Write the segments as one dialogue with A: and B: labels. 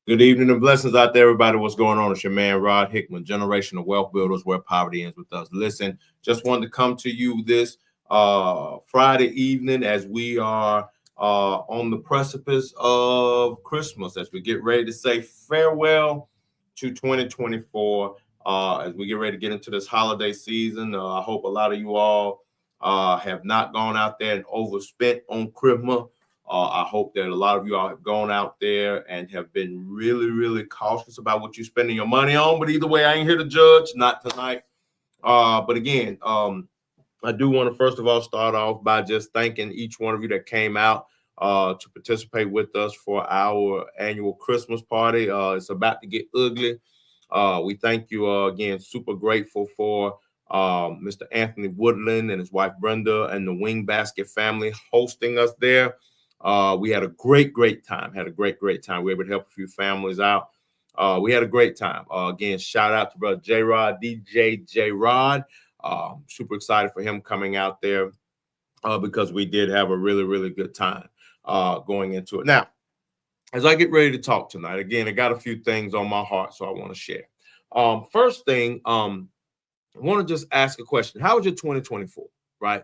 A: Good evening and blessings out there, everybody. What's going on? It's your man, Rod Hickman, generational wealth builders, where poverty ends with us. Listen, just wanted to come to you this Friday evening as we are on the precipice of Christmas, as we get ready to say farewell to 2024, as we get ready to get into this holiday season. I hope a lot of you all have not gone out there and overspent on Christmas. I hope that a lot of you all have gone out there and have been really, really cautious about what you're spending your money on. But either way, I ain't here to judge, not tonight. But again, I do want to first of all start off by just thanking each one of you that came out to participate with us for our annual Christmas party. It's about to get ugly. We thank you again. Super grateful for Mr. Anthony Woodland and his wife Brenda and the Wing Basket family hosting us there. We had a great time. Had a great time. We were able to help a few families out. We had a great time. Again, shout out to brother J-Rod, DJ J-Rod. Super excited for him coming out there because we did have a really good time going into it. Now, as I get ready to talk tonight, again, I got a few things on my heart, so I want to share. First thing, I want to just ask a question. How was your 2024, right?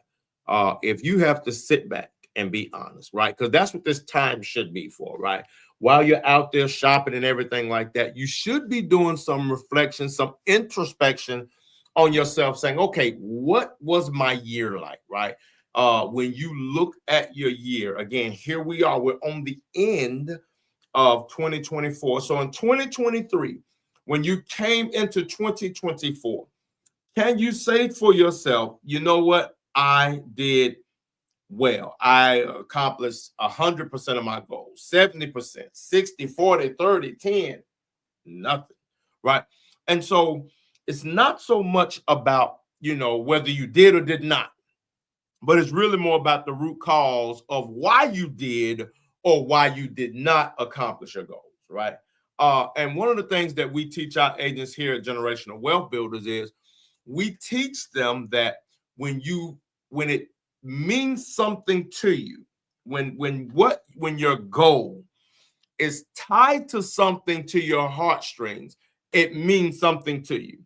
A: If you have to sit back and be honest, right? Because that's what this time should be for, right? While you're out there shopping and everything like that, you should be doing some reflection, some introspection on yourself, saying, okay, what was my year like, right? When you look at your year, again, here we are, we're on the end of 2024. So in 2023, when you came into 2024, can you say for yourself, you know what? I did well. I accomplished 100% of my goals, 70%, 60, 40, 30, 10, nothing, right? And so it's not so much about, whether you did or did not, but it's really more about the root cause of why you did or why you did not accomplish your goals, right? And one of the things that we teach our agents here at Generational Wealth Builders is we teach them that when it means something to you, when your goal is tied to something to your heartstrings, it means something to you.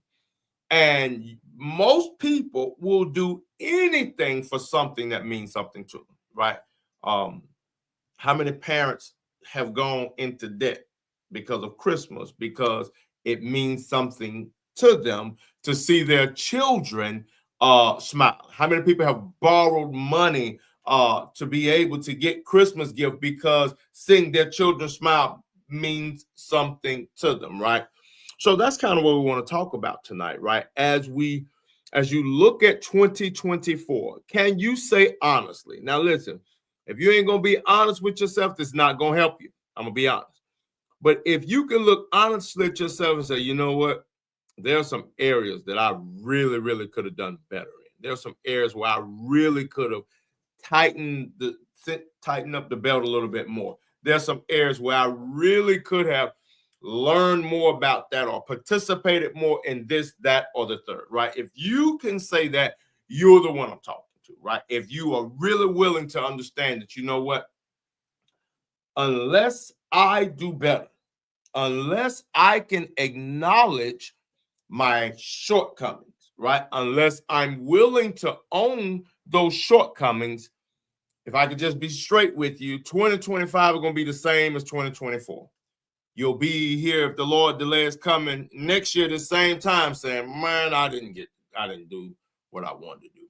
A: And most people will do anything for something that means something to them, right? How many parents have gone into debt because of Christmas, because it means something to them to see their children smile? How many people have borrowed money to be able to get Christmas gift because seeing their children smile means something to them, right? So that's kind of what we want to talk about tonight, right? As you look at 2024, can you say honestly? Now listen, if you ain't gonna be honest with yourself, that's not gonna help you. I'm gonna be honest. But if you can look honestly at yourself and say, you know what? There are some areas that I really could have done better in. There are some areas where I really could have tightened up the belt a little bit more. There are some areas where I really could have learned more about that or participated more in this, that, or the third, right? If you can say that, you're the one I'm talking to, right? If you are really willing to understand that, you know what? Unless I do better, unless I can acknowledge my shortcomings, right? Unless I'm willing to own those shortcomings, if I could just be straight with you, 2025 is going to be the same as 2024. You'll be here if the Lord delays coming next year at the same time saying, man, I didn't do what I wanted to do.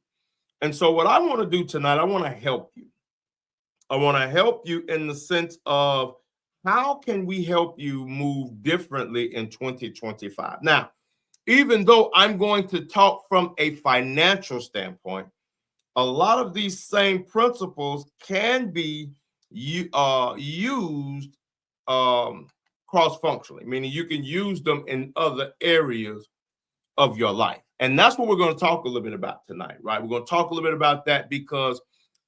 A: And so what I want to do tonight, I want to help you. I want to help you in the sense of how can we help you move differently in 2025? Now, even though I'm going to talk from a financial standpoint, a lot of these same principles can be used cross-functionally, meaning you can use them in other areas of your life. And that's what we're going to talk a little bit about tonight, right? We're going to talk a little bit about that because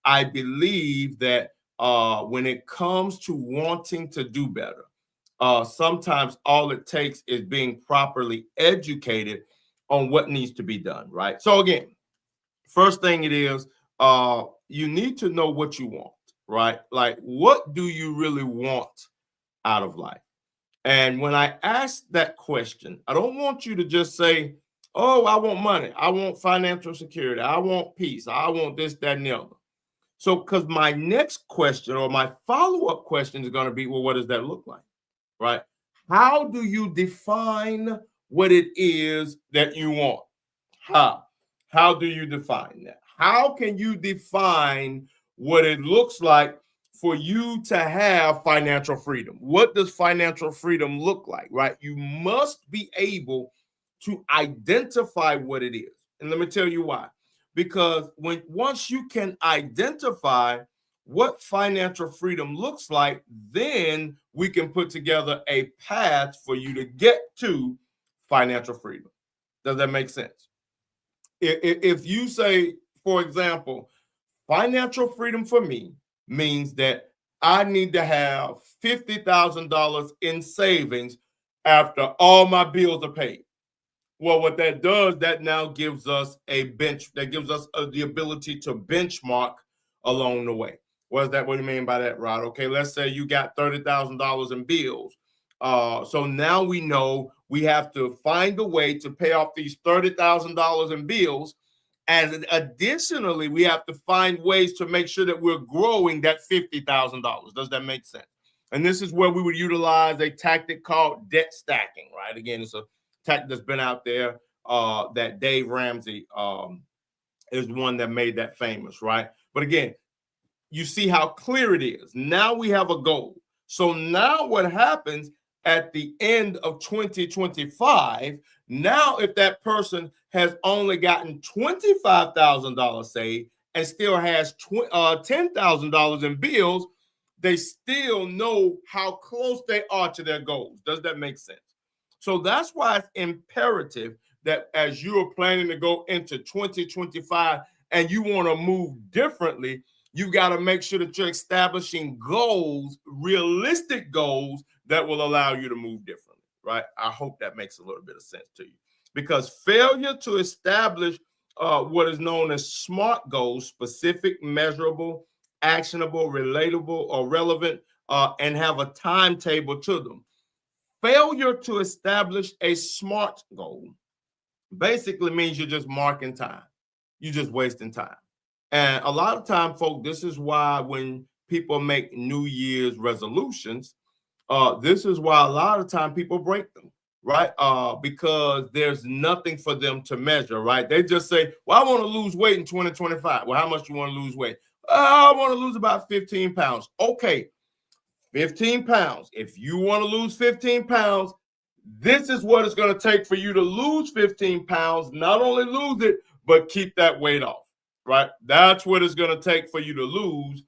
A: I believe that when it comes to wanting to do better, sometimes all it takes is being properly educated on what needs to be done, right? So again, first thing it is, you need to know what you want, right? Like, what do you really want out of life? And when I ask that question, I don't want you to just say, oh, I want money. I want financial security. I want peace. I want this, that, and the other. So, because my next question or my follow-up question is going to be, well, what does that look like? Right? How do you define what it is that you want? How? How do you define that? How can you define what it looks like for you to have financial freedom? What does financial freedom look like, right? You must be able to identify what it is. And let me tell you why. Because once you can identify what financial freedom looks like, then we can put together a path for you to get to financial freedom. Does that make sense? If you say, for example, financial freedom for me means that I need to have $50,000 in savings after all my bills are paid. Well, what that does, that now gives us the ability to benchmark along the way. What do you mean by that, Rod? Okay, let's say you got $30,000 in bills. So now we know we have to find a way to pay off these $30,000 in bills. And additionally, we have to find ways to make sure that we're growing that $50,000. Does that make sense? And this is where we would utilize a tactic called debt stacking, right? Again, it's a tactic that's been out there that Dave Ramsey is one that made that famous, right? But again, you see how clear it is. Now we have a goal. So now what happens at the end of 2025, now if that person has only gotten $25,000 saved and still has $10,000 in bills, they still know how close they are to their goals. Does that make sense? So that's why it's imperative that as you are planning to go into 2025 and you want to move differently, you've got to make sure that you're establishing goals, realistic goals that will allow you to move differently, right? I hope that makes a little bit of sense to you, because failure to establish what is known as SMART goals, specific, measurable, actionable, relatable, or relevant, and have a timetable to them. Failure to establish a SMART goal basically means you're just marking time. You're just wasting time. And a lot of time, folks, this is why when people make New Year's resolutions, this is why a lot of time people break them, right? Because there's nothing for them to measure, right? They just say, well, I want to lose weight in 2025. Well, how much do you want to lose weight? I want to lose about 15 pounds. Okay, 15 pounds. If you want to lose 15 pounds, this is what it's going to take for you to lose 15 pounds. Not only lose it, but keep that weight off, right? That's what it's going to take for you to lose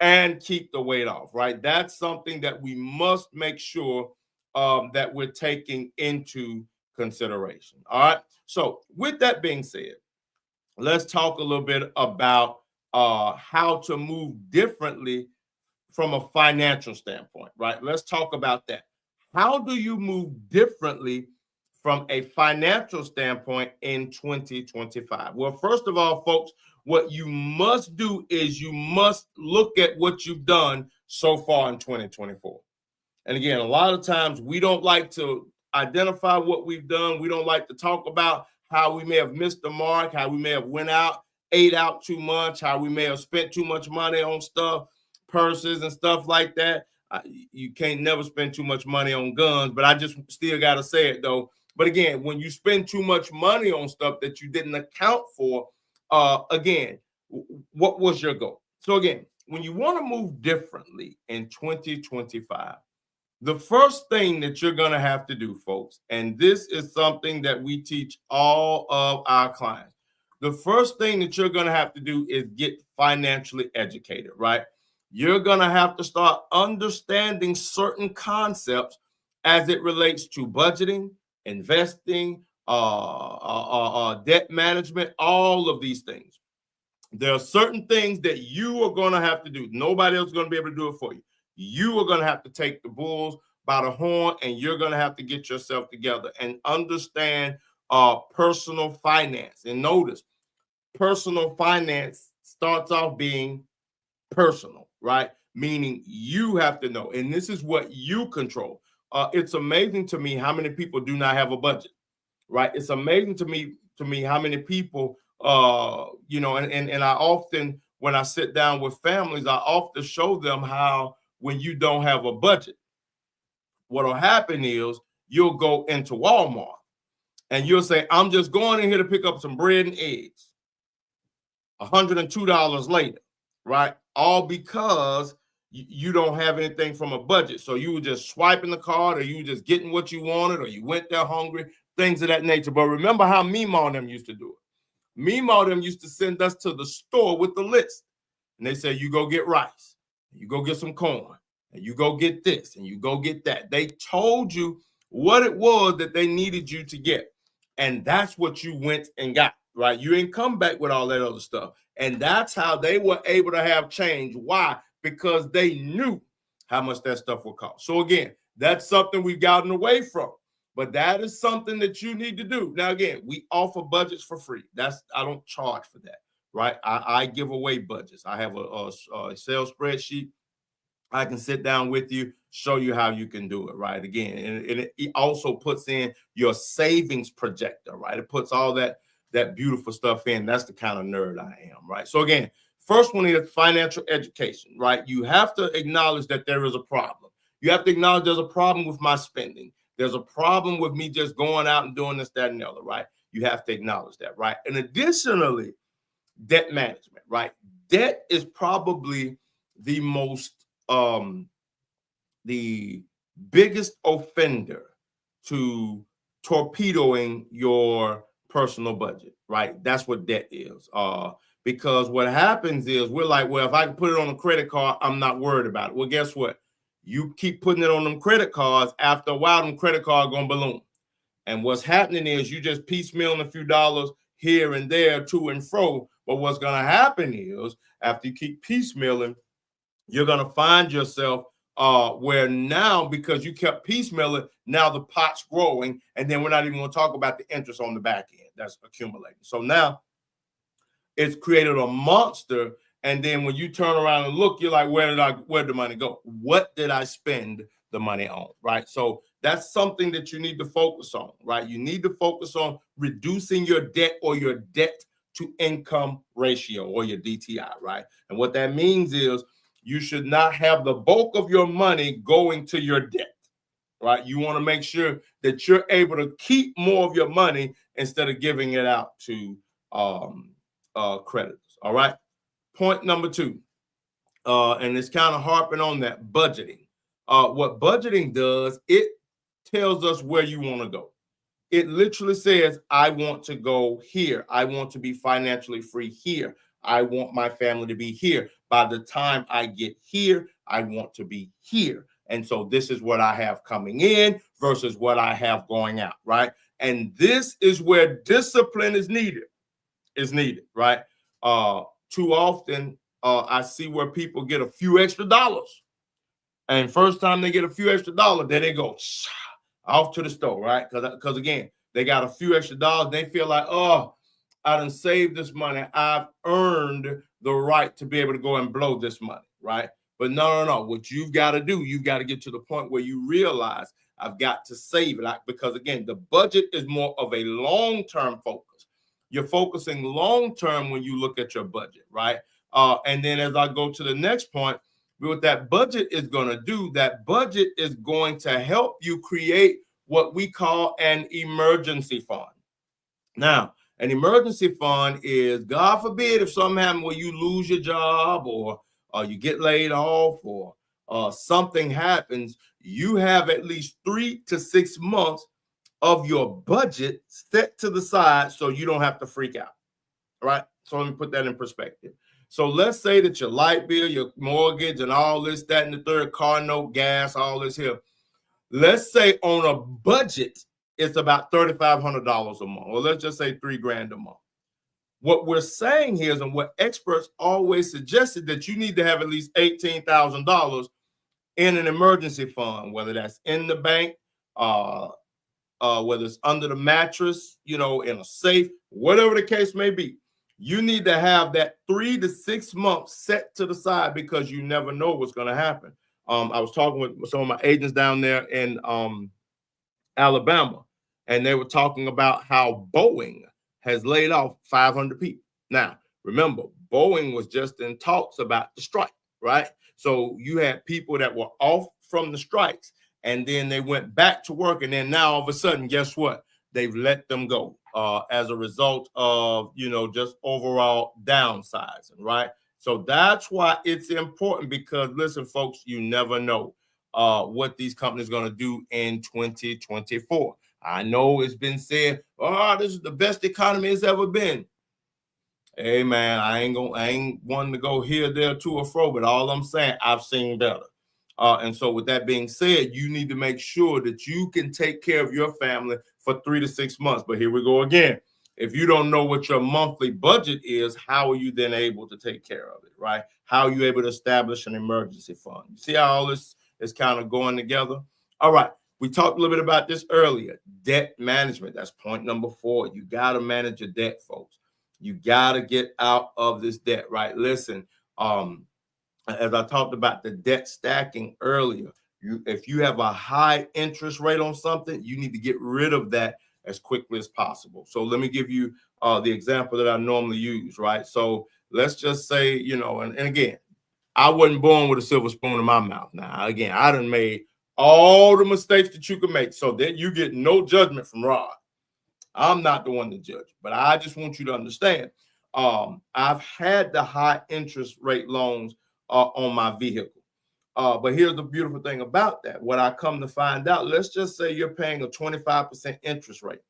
A: and keep the weight off, right? That's something that we must make sure that we're taking into consideration. All right. So with that being said, let's talk a little bit about how to move differently from a financial standpoint, right? Let's talk about that. How do you move differently from a financial standpoint in 2025? Well, first of all, folks, what you must do is you must look at what you've done so far in 2024. And again, a lot of times we don't like to identify what we've done. We don't like to talk about how we may have missed the mark, how we may have ate out too much, how we may have spent too much money on stuff, purses and stuff like that. You can't never spend too much money on guns, but I just still got to say it though. But again, when you spend too much money on stuff that you didn't account for, again, what was your goal? So again, when you want to move differently in 2025, the first thing that you're going to have to do, folks, and this is something that we teach all of our clients, the first thing that you're going to have to do is get financially educated, right? You're going to have to start understanding certain concepts as it relates to budgeting, investing, debt management, all of these things. There are certain things that you are going to have to do. Nobody else is going to be able to do it for you. You are going to have to take the bulls by the horn, and you're going to have to get yourself together and understand personal finance. And notice, personal finance starts off being personal, right? Meaning you have to know, and this is what you control. It's amazing to me how many people do not have a budget, right? It's amazing to me how many people, you know, and I often, when I sit down with families, I often show them how when you don't have a budget, what'll happen is you'll go into Walmart and you'll say, I'm just going in here to pick up some bread and eggs. $102 later, right? All because you don't have anything from a budget. So you were just swiping the card, or you were just getting what you wanted, or you went there hungry, things of that nature. But remember how Meemaw and them used to do it. Meemaw and them used to send us to the store with the list. And they say, you go get rice, you go get some corn, and you go get this, and you go get that. They told you what it was that they needed you to get. And that's what you went and got, right? You ain't come back with all that other stuff. And that's how they were able to have change. Why? Because they knew how much that stuff would cost. So again, that's something we've gotten away from. But that is something that you need to do. Now, again, we offer budgets for free. I don't charge for that, right? I give away budgets. I have a sales spreadsheet. I can sit down with you, show you how you can do it, right? Again, and it also puts in your savings projector, right? It puts all that beautiful stuff in. That's the kind of nerd I am, right? So again, first one is financial education, right? You have to acknowledge that there is a problem. You have to acknowledge there's a problem with my spending. There's a problem with me just going out and doing this, that, and the other, right? You have to acknowledge that, right? And additionally, debt management, right? Debt is probably the most the biggest offender to torpedoing your personal budget, right? That's what debt is. Because what happens is we're like, well, if I can put it on a credit card, I'm not worried about it. Well, guess what? You keep putting it on them credit cards. After a while, them credit cards gonna balloon. And what's happening is you just piecemealing a few dollars here and there, to and fro. But what's gonna happen is after you keep piecemealing, you're gonna find yourself where now, because you kept piecemealing, now the pot's growing, and then we're not even going to talk about the interest on the back end that's accumulating. So now it's created a monster, and then when you turn around and look, you're like, where'd the money go? What did I spend the money on, right? So that's something that you need to focus on, right? You need to focus on reducing your debt, or your debt to income ratio, or your DTI, right? And what that means is you should not have the bulk of your money going to your debt, right? You want to make sure that you're able to keep more of your money instead of giving it out to creditors, all right? Point number 2, and it's kind of harping on that, budgeting. What budgeting does, it tells us where you want to go. It literally says, I want to go here. I want to be financially free here. I want my family to be here. By the time I get here, I want to be here. And so this is what I have coming in versus what I have going out, right? And this is where discipline is needed, right? Too often, I see where people get a few extra dollars. And first time they get a few extra dollars, then they go off to the store, right? Because again, they got a few extra dollars. They feel like, oh, I done saved this money. I've earned the right to be able to go and blow this money, right? But no. What you've got to do, you've got to get to the point where you realize I've got to save it. Because again, the budget is more of a long-term focus. You're focusing long-term when you look at your budget, right? And then as I go to the next point, what that budget is going to do, that budget is going to help you create what we call an emergency fund. Now, an emergency fund is, God forbid, if something happens where you lose your job, or you get laid off, or something happens, you have at least 3 to 6 months of your budget set to the side so you don't have to freak out, right? So let me put that in perspective. So let's say that your light bill, your mortgage, and all this, that, and the third, car note, gas, all this here. Let's say on a budget, it's about $3,500 a month, or let's just say $3,000 a month. What we're saying here is, and what experts always suggested, that you need to have at least $18,000 in an emergency fund, whether that's in the bank, whether it's under the mattress, in a safe, whatever the case may be. You need to have that 3 to 6 months set to the side, because you never know what's going to happen. I was talking with some of my agents down there in Alabama, and they were talking about how Boeing has laid off 500 people. Now, remember, Boeing was just in talks about the strike, right? So you had people that were off from the strikes, and then they went back to work, and then now all of a sudden, guess what? They've let them go as a result of, just overall downsizing, right? So that's why it's important, because listen, folks, you never know what these companies are going to do in 2024. I know it's been said, oh, this is the best economy it's ever been. Hey man, I ain't wanting to go here, there, to or fro, but all I'm saying, I've seen better. And so with that being said, you need to make sure that you can take care of your family for 3 to 6 months. But here we go again. If you don't know what your monthly budget is, how are you then able to take care of it, right? How are you able to establish an emergency fund? You see how all this is kind of going together? All right. We talked a little bit about this earlier. Debt management. That's point number 4. You got to manage your debt, folks. You got to get out of this debt, right? Listen, as I talked about the debt stacking earlier, if you have a high interest rate on something, you need to get rid of that as quickly as possible. So let me give you the example that I normally use, right? So let's just say, and again, I wasn't born with a silver spoon in my mouth. Now, again, I done made all the mistakes that you could make, so that you get no judgment from Rod. I'm not the one to judge, but I just want you to understand. I've had the high interest rate loans on my vehicle. But here's the beautiful thing about that. What I come to find out, let's just say you're paying a 25% interest rate.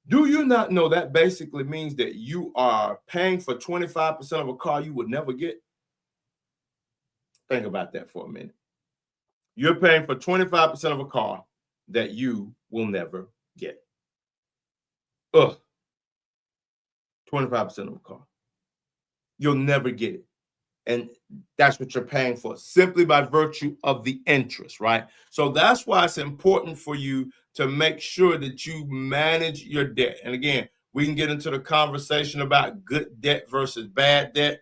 A: Do you not know that basically means that you are paying for 25% of a car you would never get? Think about that for a minute. You're paying for 25% of a car that you will never get. 25% of a car. You'll never get it. And that's what you're paying for, simply by virtue of the interest, right? So that's why it's important for you to make sure that you manage your debt. And again, we can get into the conversation about good debt versus bad debt.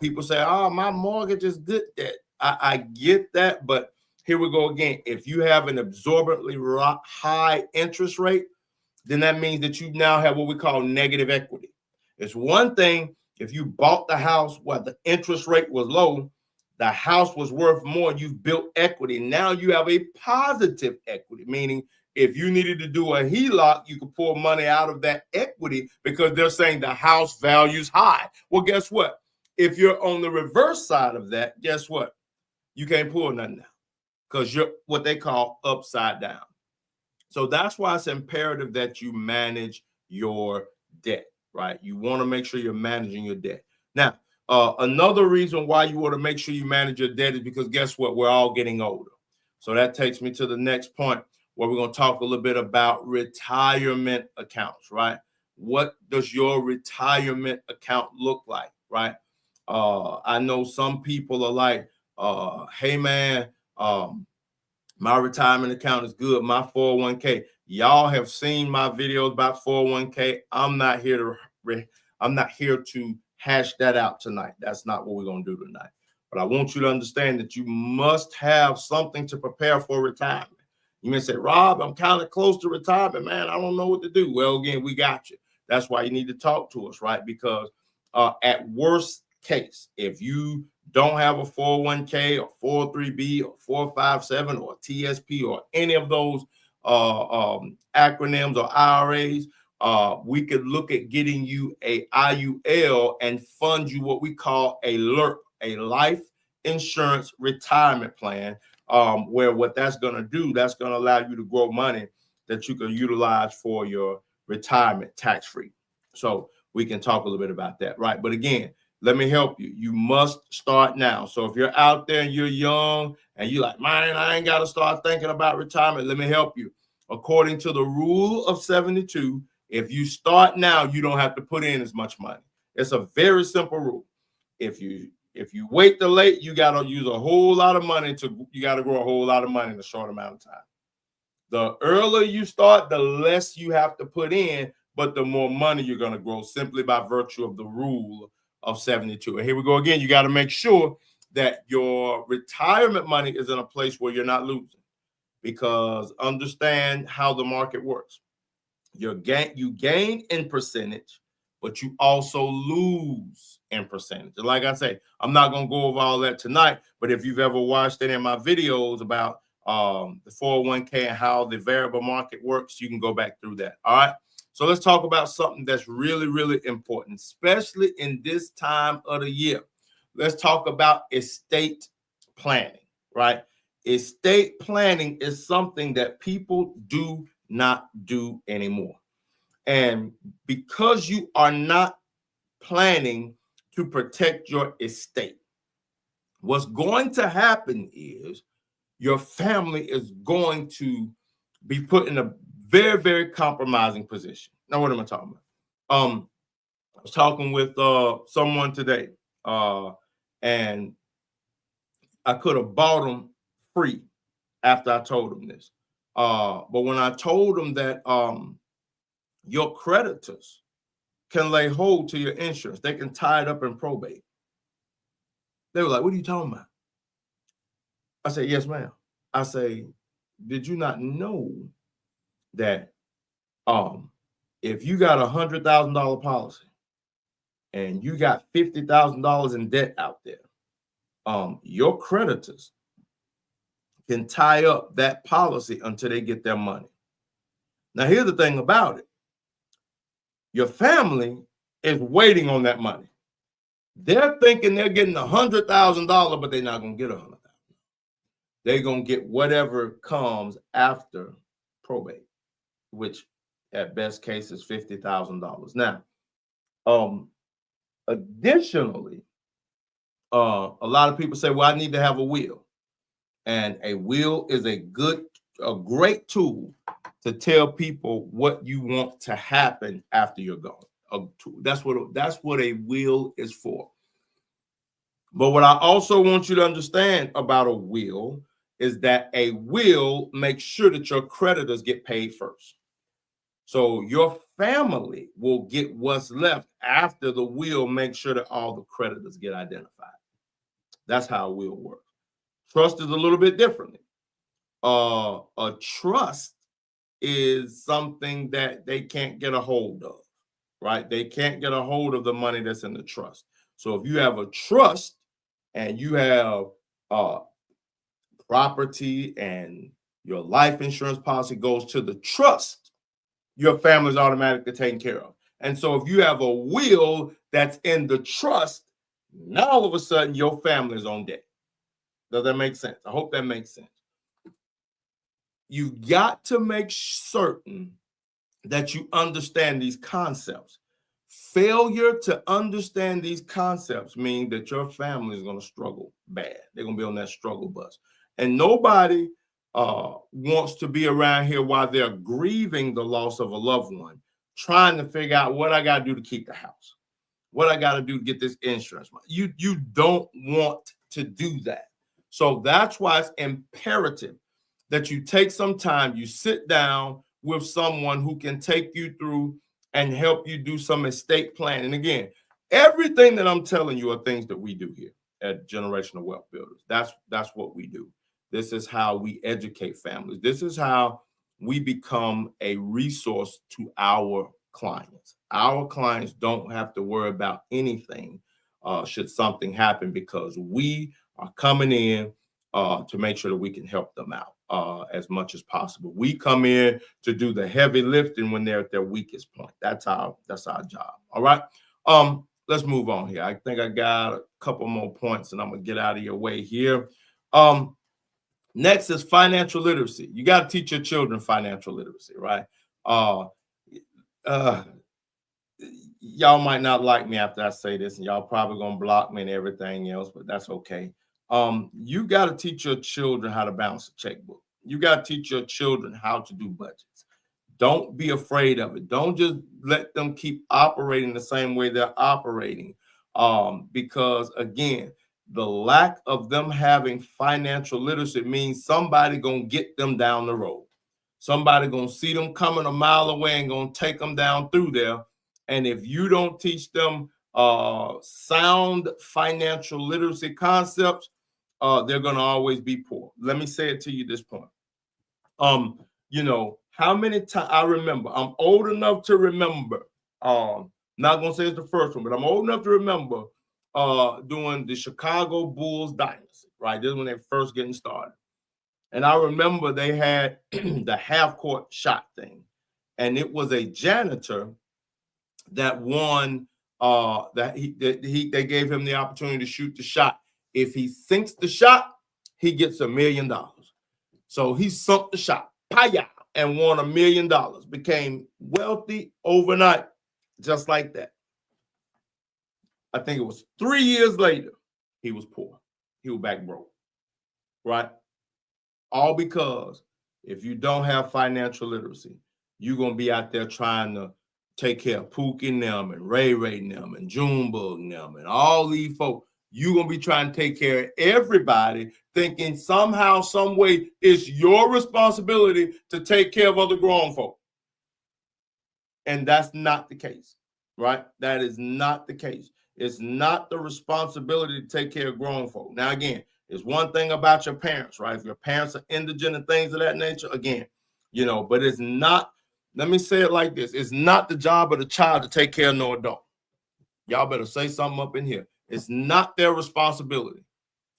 A: People say, oh, my mortgage is good debt. I get that, but here we go again. If you have an absorbently high interest rate, then that means that you now have what we call negative equity. It's one thing if you bought the house while the interest rate was low, the house was worth more, you've built equity. Now you have a positive equity, meaning if you needed to do a HELOC, you could pull money out of that equity because they're saying the house value's high. Well, guess what? If you're on the reverse side of that, guess what? You can't pull nothing out because you're what they call upside down. So that's why it's imperative that you manage your debt, right? You want to make sure you're managing your debt. Now, another reason why you want to make sure you manage your debt is because guess what? We're all getting older. So that takes me to the next point where we're going to talk a little bit about retirement accounts, right? What does your retirement account look like, right? I know some people are like, hey, man, my retirement account is good. My 401k. Y'all have seen my videos about 401k. I'm not here to hash that out tonight. That's not what we're going to do tonight. But I want you to understand that you must have something to prepare for retirement. You may say, Rob, I'm kind of close to retirement, man. I don't know what to do. Well, again, we got you. That's why you need to talk to us, right? Because at worst case, if you don't have a 401k or 403b or 457 or TSP or any of those acronyms or IRAs, we could look at getting you a IUL and fund you what we call a LIRP, a life insurance retirement plan, where what that's going to do, that's going to allow you to grow money that you can utilize for your retirement tax-free. So we can talk a little bit about that, right? But again, let me help you. You must start now. So if you're out there and you're young and you're like, man, I ain't got to start thinking about retirement, let me help you. According to the rule of 72, if you start now, you don't have to put in as much money. It's a very simple rule. If you wait till late, you got to use a whole lot of money you got to grow a whole lot of money in a short amount of time. The earlier you start, the less you have to put in, but the more money you're going to grow simply by virtue of the rule of 72. And here we go again. You got to make sure that your retirement money is in a place where you're not losing, because understand how the market works. You gain in percentage, but you also lose in percentage. And like I say, I'm not going to go over all that tonight, but if you've ever watched any of my videos about the 401k and how the variable market works, you can go back through that. All right. So let's talk about something that's really, really important, especially in this time of the year. Let's talk about estate planning, right? Estate planning is something that people do not do anymore. And because you are not planning to protect your estate, what's going to happen is your family is going to be put in a very, very compromising position. Now, what am I talking about? I was talking with someone today, and I could have bought them free after I told them this. But when I told them that your creditors can lay hold to your insurance, they can tie it up in probate, they were like, "What are you talking about?" I said, "Yes, ma'am." I say, "Did you not know that if you got $100,000 policy and you got $50,000 in debt out there, your creditors can tie up that policy until they get their money." Now, here's the thing about it. Your family is waiting on that money. They're thinking they're getting $100,000, but they're not going to get $100,000. They're going to get whatever comes after probate, which at best case is $50,000. Now, additionally, a lot of people say, "Well, I need to have a will." And a will is a great tool to tell people what you want to happen after you're gone. That's what a will is for. But what I also want you to understand about a will is that a will makes sure that your creditors get paid first. So your family will get what's left after the will makes sure that all the creditors get identified. That's how a will works. Trust is a little bit differently. A trust is something that they can't get a hold of, right? They can't get a hold of the money that's in the trust. So if you have a trust and you have property and your life insurance policy goes to the trust, your family is automatically taken care of. And so if you have a will that's in the trust, now all of a sudden your family is on deck. Does that make sense? I hope that makes sense. You've got to make certain that you understand these concepts. Failure to understand these concepts means that your family is going to struggle bad. They're going to be on that struggle bus. And nobody wants to be around here while they're grieving the loss of a loved one, trying to figure out what I got to do to keep the house, what I got to do to get this insurance. You don't want to do that. So that's why it's imperative that you take some time, you sit down with someone who can take you through and help you do some estate planning. And again, everything that I'm telling you are things that we do here at Generational Wealth Builders. That's what we do. This is how we educate families. This is how we become a resource to our clients. Our clients don't have to worry about anything should something happen, because we are coming in to make sure that we can help them out as much as possible. We come in to do the heavy lifting when they're at their weakest point. That's our job. All right. Let's move on here. I think I got a couple more points and I'm gonna get out of your way here. Next is financial literacy. You got to teach your children financial literacy, right? Y'all might not like me after I say this, and y'all probably gonna block me and everything else, but that's okay. You got to teach your children how to balance a checkbook. You got to teach your children how to do budgets. Don't be afraid of it. Don't just let them keep operating the same way they're operating. Because again, the lack of them having financial literacy means somebody gonna get them down the road. Somebody gonna see them coming a mile away and gonna take them down through there. And if you don't teach them sound financial literacy concepts, they're going to always be poor. Let me say it to you this point. You know, how many times I remember, I'm old enough to remember, not going to say it's the first one, but I'm old enough to remember doing the Chicago Bulls dynasty, right? This is when they first getting started. And I remember they had the half court shot thing. And it was a janitor that won, they gave him the opportunity to shoot the shot. If he sinks the shot, he gets $1 million. So he sunk the shot, paya, and won $1 million. Became wealthy overnight, just like that. I think it was 3 years later, he was poor. He was back broke, right? All because if you don't have financial literacy, you're going to be out there trying to take care of Pookie and them and Ray and them and Junebug and them and all these folks. You're going to be trying to take care of everybody, thinking somehow, some way, it's your responsibility to take care of other grown folk. And that's not the case, right? That is not the case. It's not the responsibility to take care of grown folk. Now, again, it's one thing about your parents, right? If your parents are indigent and things of that nature, again, you know, but it's not, let me say it like this. It's not the job of the child to take care of no adult. Y'all better say something up in here. It's not their responsibility.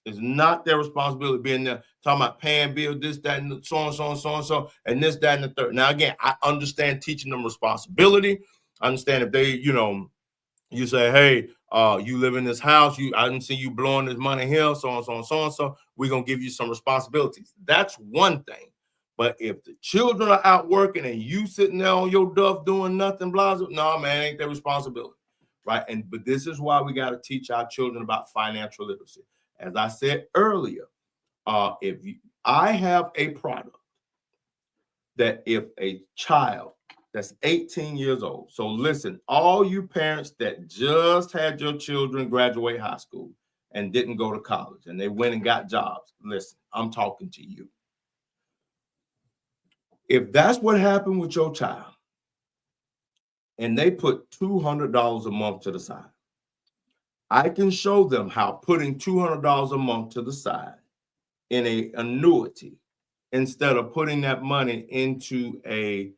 A: It's not their responsibility being there talking about paying bills, this, that, and so on, so on, so on, so, and this, that, and the third. Now, again, I understand teaching them responsibility. I understand if they, you know, you say, hey, you live in this house, I didn't see you blowing this money here, so on, so on, so on, so we're going to give you some responsibilities. That's one thing. But if the children are out working and you sitting there on your duff doing nothing, blah, blah, no, man, ain't their responsibility, right? But this is why we got to teach our children about financial literacy. As I said earlier, I have a product that if a child that's 18 years old, so listen, all you parents that just had your children graduate high school and didn't go to college and they went and got jobs, listen, I'm talking to you. If that's what happened with your child and they put $200 a month to the side, I can show them how putting $200 a month to the side in an annuity instead of putting that money into a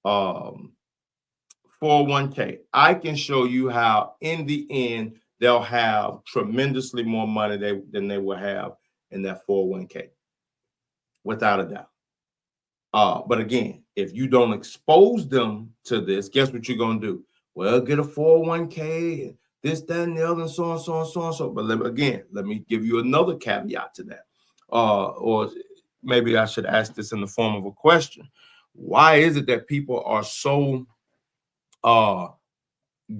A: 401k, I can show you how in the end they'll have tremendously more money than they will have in that 401k, without a doubt. But again, if you don't expose them to this, guess what you're going to do? Well, get a 401k and this, that, and the other, and so on, so on, so on, so. But let me give you another caveat to that. Or maybe I should ask this in the form of a question. Why is it that people are so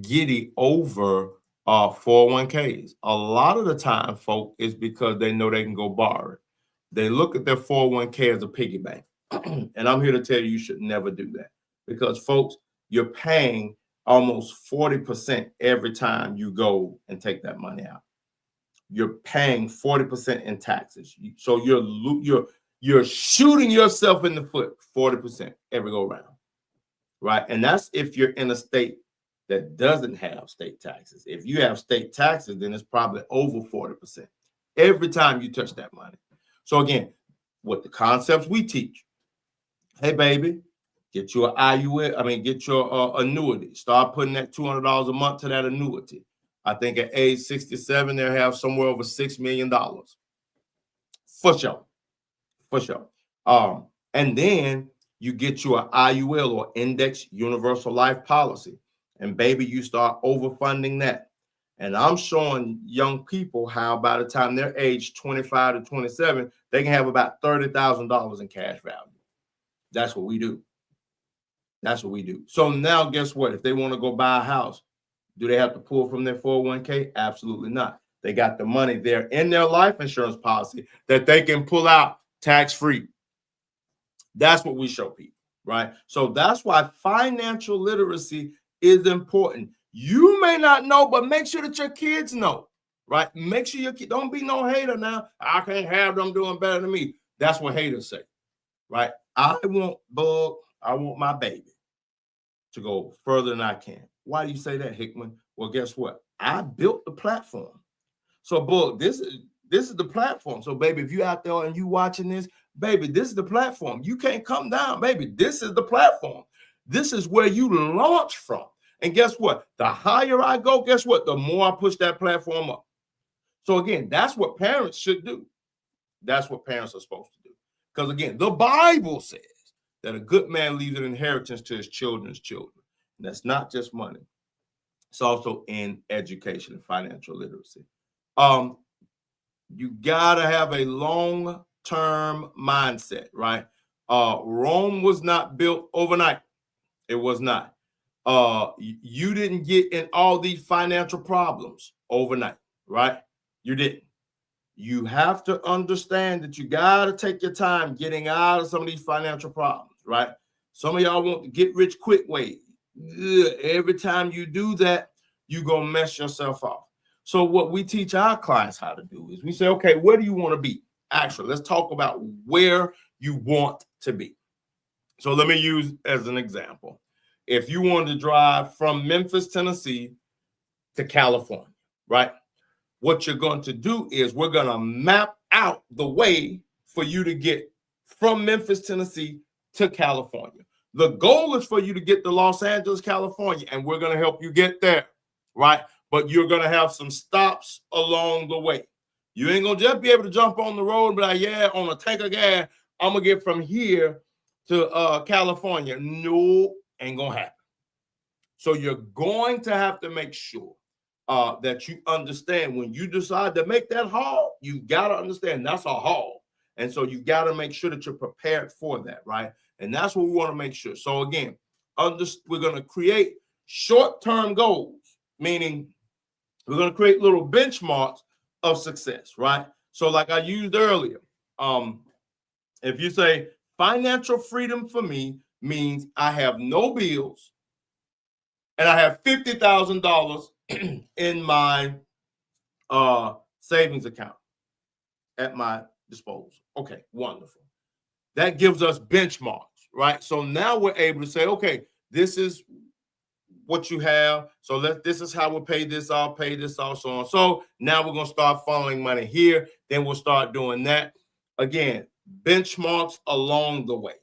A: giddy over 401ks? A lot of the time, folk, is because they know they can go borrow it. They look at their 401k as a piggy bank. And I'm here to tell you, you should never do that, because folks, you're paying almost 40% every time you go and take that money out. You're paying 40% in taxes. So you're shooting yourself in the foot 40% every go round, right? And that's if you're in a state that doesn't have state taxes. If you have state taxes, then it's probably over 40% every time you touch that money. So again, what the concepts we teach, hey, baby, get your IUL, get your annuity. Start putting that $200 a month to that annuity. I think at age 67, they'll have somewhere over $6 million. For sure. For sure. And then you get your IUL, or Index Universal Life Policy. And baby, you start overfunding that. And I'm showing young people how by the time they're age 25 to 27, they can have about $30,000 in cash value. That's what we do. That's what we do. So now guess what? If they want to go buy a house, do they have to pull from their 401k? Absolutely not. They got the money there in their life insurance policy that they can pull out tax-free. That's what we show people, right? So that's why financial literacy is important. You may not know, but make sure that your kids know, right? Make sure your kids, don't be no hater now. I can't have them doing better than me. That's what haters say, right? I want my baby to go further than I can. Why do you say that, Hickman? Well, guess what? I built the platform. So, Bull, this is the platform. So, baby, if you out there and you watching this, baby, this is the platform. You can't come down, baby. This is the platform. This is where you launch from. And guess what? The higher I go, guess what? The more I push that platform up. So again, that's what parents should do. That's what parents are supposed to do. Because again, the Bible says that a good man leaves an inheritance to his children's children. And that's not just money. It's also in education and financial literacy. You got to have a long-term mindset, right? Rome was not built overnight. It was not. You didn't get in all these financial problems overnight, right? You didn't. You have to understand that you got to take your time getting out of some of these financial problems, right? Some of y'all want to get rich quick way. Every time you do that, you're going to mess yourself off. So what we teach our clients how to do is we say, okay, where do you want to be? Actually, let's talk about where you want to be. So let me use as an example. If you wanted to drive from Memphis, Tennessee to California, right? What you're going to do is we're going to map out the way for you to get from Memphis, Tennessee to California. The goal is for you to get to Los Angeles, California, and we're going to help you get there, right? But you're going to have some stops along the way. You ain't going to just be able to jump on the road and be like, yeah, on a tank of gas, I'm going to get from here to California. No, ain't going to happen. So you're going to have to make sure that you understand when you decide to make that haul, you got to understand that's a haul. And so you got to make sure that you're prepared for that, right? And that's what we want to make sure. So again, we're going to create short-term goals, meaning we're going to create little benchmarks of success, right? So like I used earlier, if you say financial freedom for me means I have no bills and I have $50,000 in my savings account at my disposal. Okay, wonderful. That gives us benchmarks, right? So now we're able to say, okay, this is what you have. So this is how we'll pay this off, so on. So now we're going to start funneling money here. Then we'll start doing that. Again, benchmarks along the way.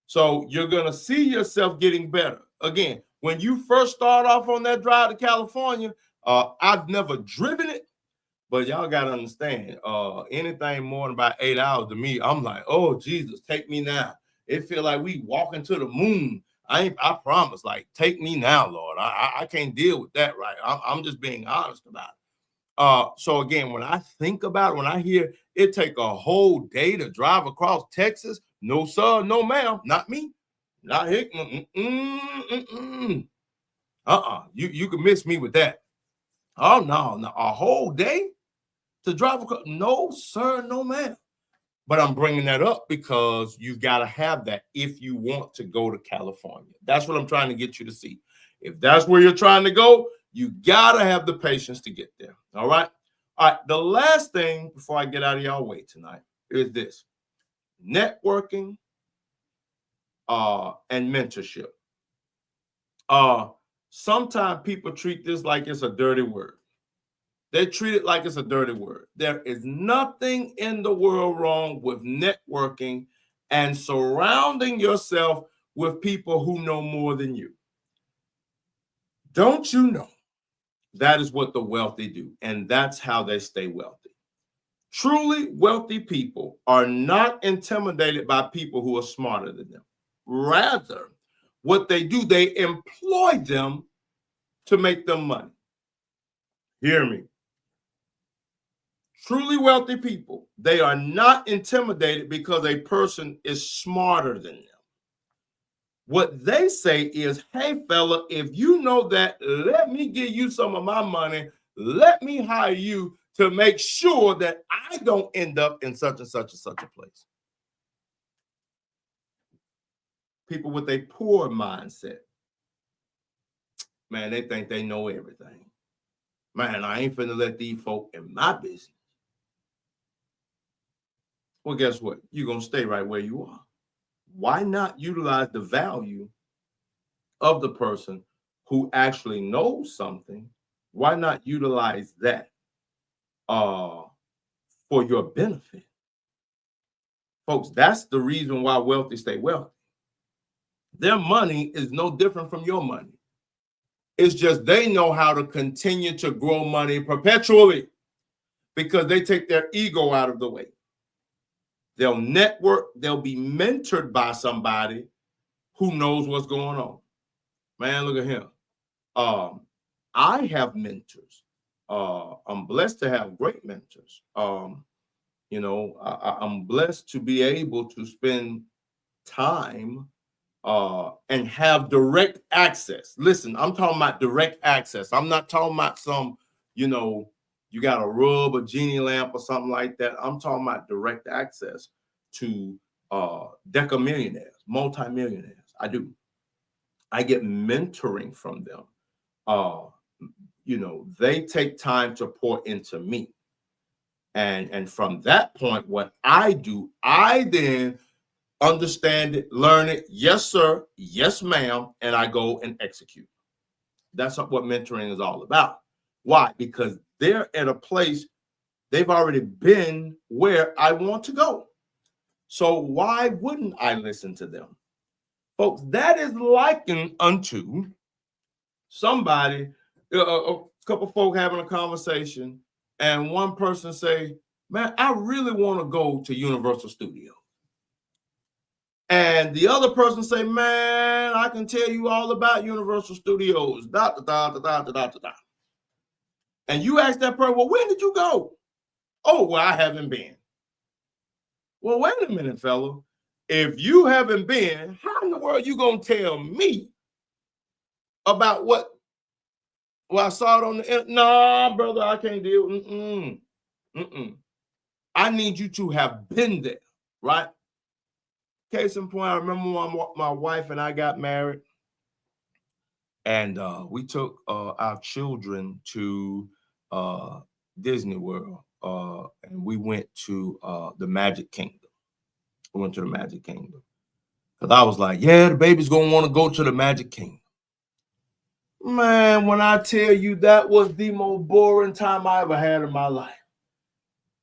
A: So you're going to see yourself getting better. Again, when you first start off on that drive to California, I've never driven it, but y'all got to understand, anything more than about 8 hours to me, I'm like, oh, Jesus, take me now. It feel like we walking to the moon. I promise, like, take me now, Lord. I can't deal with that, right? I'm just being honest about it. So again, when I think about it, when I hear it take a whole day to drive across Texas, no, sir, no, ma'am, not me, not Hickman. You can miss me with that. Oh, no, a whole day to drive across? No, sir, no, ma'am. But I'm bringing that up because you've got to have that if you want to go to California. That's what I'm trying to get you to see. If that's where you're trying to go, you got to have the patience to get there. All right. All right. The last thing before I get out of y'all way tonight is this: networking and mentorship. Sometimes people treat this like it's a dirty word. They treat it like it's a dirty word. There is nothing in the world wrong with networking and surrounding yourself with people who know more than you. Don't you know that is what the wealthy do, and that's how they stay wealthy. Truly wealthy people are not intimidated by people who are smarter than them. Rather, what they do, they employ them to make them money. Hear me. Truly wealthy people, they are not intimidated because a person is smarter than them. What they say is, hey, fella, if you know that, let me give you some of my money. Let me hire you to make sure that I don't end up in such and such and such a place. People with a poor mindset, man, they think they know everything. Man, I ain't finna let these folk in my business. Well, guess what? You're going to stay right where you are. Why not utilize the value of the person who actually knows something, why not utilize that for your benefit? Folks, that's the reason why wealthy stay wealthy. Their money is no different from your money. It's just they know how to continue to grow money perpetually because they take their ego out of the way. They'll network, they'll be mentored by somebody who knows what's going on. Man, look at him. I have mentors. I'm blessed to have great mentors. You know, I'm blessed to be able to spend time and have direct access. Listen, I'm talking about direct access. I'm not talking about some, you know, you got to rub a genie lamp or something like that. I'm talking about direct access to decamillionaires, multimillionaires. I do. I get mentoring from them. You know, they take time to pour into me. And from that point, what I do, I then understand it, learn it. Yes, sir. Yes, ma'am. And I go and execute. That's what mentoring is all about. Why? Because they're at a place, they've already been where I want to go. So why wouldn't I listen to them? Folks, that is likened unto somebody, a couple folk having a conversation, and one person say, man, I really want to go to Universal Studios. And the other person say, man, I can tell you all about Universal Studios. And you ask that person, well, when did you go? Oh, well, I haven't been. Well, wait a minute, fella. If you haven't been, how in the world are you going to tell me about what? Well, I saw it on the internet. No, brother, I can't deal. I need you to have been there, right? Case in point, I remember when my wife and I got married, and we took our children to Disney World, and we went to the Magic Kingdom. We went to the Magic Kingdom. Because I was like, yeah, the baby's going to want to go to the Magic Kingdom. Man, when I tell you that was the most boring time I ever had in my life.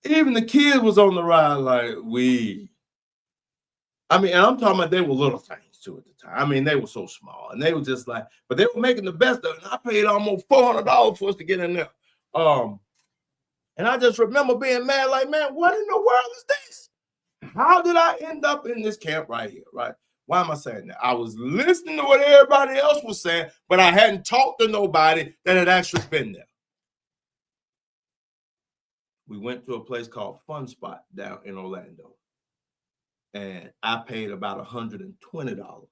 A: Even the kids was on the ride like, I mean, and I'm talking about they were little things too at the time. I mean, they were so small. And they were just like, but they were making the best of it. And I paid almost $400 for us to get in there. And I just remember being mad, like, man, what in the world is this? How did I end up in this camp right here, right? Why am I saying that? I was listening to what everybody else was saying, but I hadn't talked to nobody that had actually been there. We went to a place called Fun Spot down in Orlando. And I paid about $120.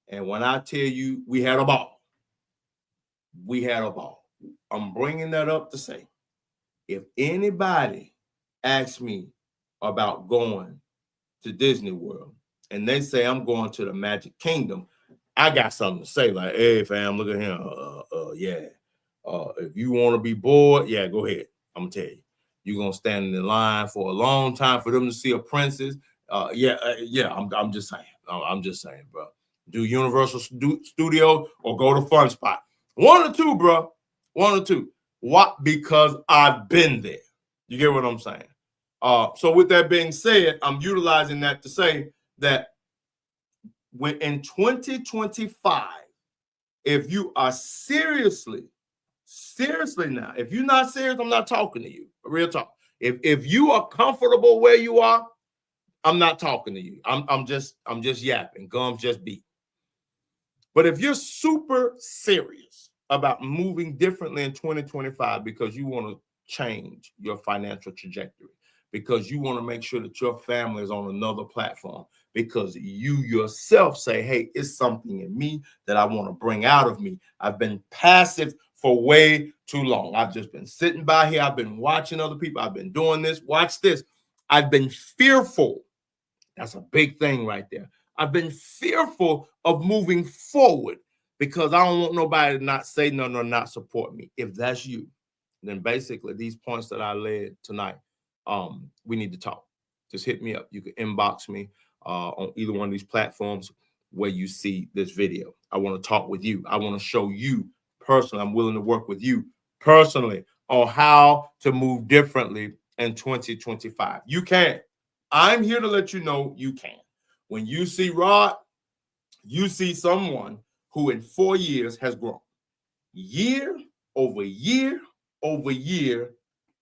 A: And when I tell you we had a ball, we had a ball. I'm bringing that up to say, if anybody asks me about going to Disney World and they say I'm going to the Magic Kingdom, I got something to say like, hey, fam, look at him. Yeah. If you want to be bored, yeah, go ahead. I'm going to tell you. You're going to stand in line for a long time for them to see a princess. I'm just saying. I'm just saying, bro. Do Universal Studio or go to Fun Spot. One or two, bro. One or two. What? Because I've been there. You get what I'm saying? So with that being said, I'm utilizing that to say that when in 2025, if you are seriously now, if you're not serious, I'm not talking to you. Real talk. If you are comfortable where you are, I'm not talking to you. I'm just yapping. Gums just beat. But if you're super serious about moving differently in 2025 because you want to change your financial trajectory, because you want to make sure that your family is on another platform, because you yourself say, hey, it's something in me that I want to bring out of me. I've been passive for way too long. I've just been sitting by here. I've been watching other people. I've been doing this. Watch this. I've been fearful. That's a big thing right there. I've been fearful of moving forward because I don't want nobody to not say no, not support me. If that's you, then basically these points that I led tonight, we need to talk. Just hit me up. You can inbox me on either one of these platforms. where you see this video. I want to talk with you. I want to show you personally. I'm willing to work with you personally on how to move differently in 2025. You can. I'm here to let you know you can. When you see Rod, you see someone who in 4 years has grown. Year over year over year,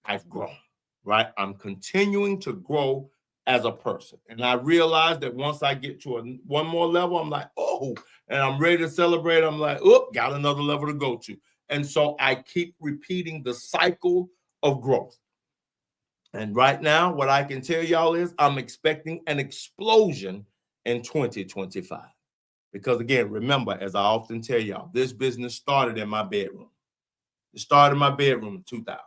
A: I've grown, right? I'm continuing to grow as a person. And I realized that once I get to one more level, I'm like, oh, and I'm ready to celebrate. I'm like, oh, got another level to go to. And so I keep repeating the cycle of growth. And right now, what I can tell y'all is I'm expecting an explosion in 2025. Because again, remember, as I often tell y'all, this business started in my bedroom. It started in my bedroom in 2000.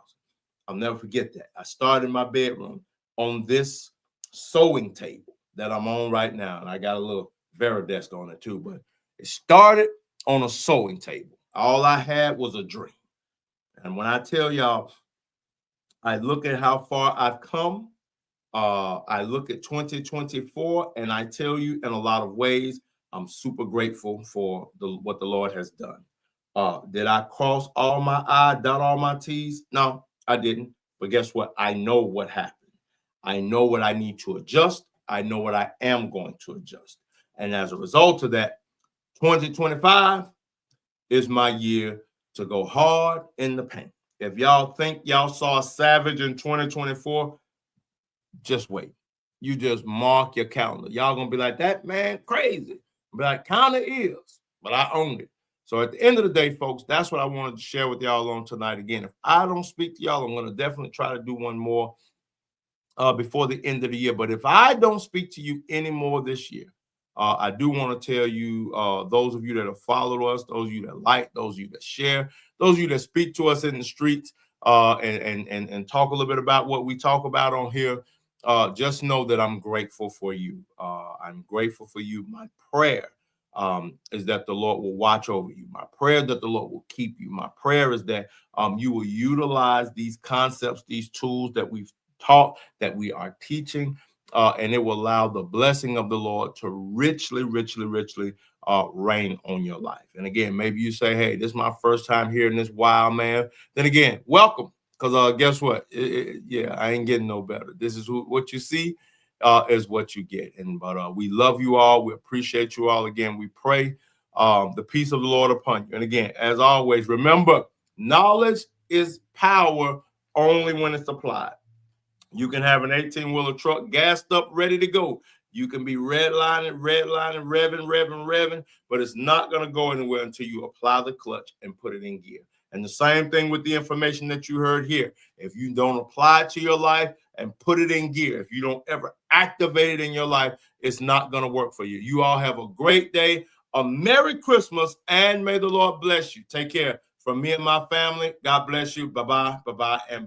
A: I'll never forget that. I started in my bedroom on this sewing table that I'm on right now. And I got a little Veridesk on it too, but it started on a sewing table. All I had was a dream. And when I tell y'all, I look at how far I've come. I look at 2024, and I tell you in a lot of ways, I'm super grateful for what the Lord has done. Did I cross all my I's, dot all my T's? No, I didn't. But guess what? I know what happened. I know what I need to adjust. I know what I am going to adjust. And as a result of that, 2025 is my year to go hard in the paint. If y'all think y'all saw Savage in 2024, just wait. You just mark your calendar. Y'all gonna be like, that man crazy. But I kind of is, but I owned it. So at the end of the day, folks, that's what I wanted to share with y'all on tonight. Again, if I don't speak to y'all, I'm gonna definitely try to do one more before the end of the year. But if I don't speak to you anymore this year, I do want to tell you, those of you that have followed us, those of you that like, those of you that share, those of you that speak to us in the streets, and talk a little bit about what we talk about on here, just know that I'm grateful for you. I'm grateful for you. My prayer is that the Lord will watch over you. My prayer that the Lord will keep you. My prayer is that you will utilize these concepts, these tools that we've taught, that we are teaching, and it will allow the blessing of the Lord to richly, richly, richly reign on your life. And again, maybe you say, hey, this is my first time hearing this wild man. Then again, welcome. Because guess what? Yeah, I ain't getting no better. This is what you see is what you get. But we love you all. We appreciate you all. Again, we pray the peace of the Lord upon you. And again, as always, remember, knowledge is power only when it's applied. You can have an 18-wheeler truck gassed up, ready to go. You can be redlining, revving, but it's not going to go anywhere until you apply the clutch and put it in gear. And the same thing with the information that you heard here. If you don't apply it to your life and put it in gear, if you don't ever activate it in your life, it's not going to work for you. You all have a great day, a Merry Christmas, and may the Lord bless you. Take care. From me and my family, God bless you. Bye-bye, and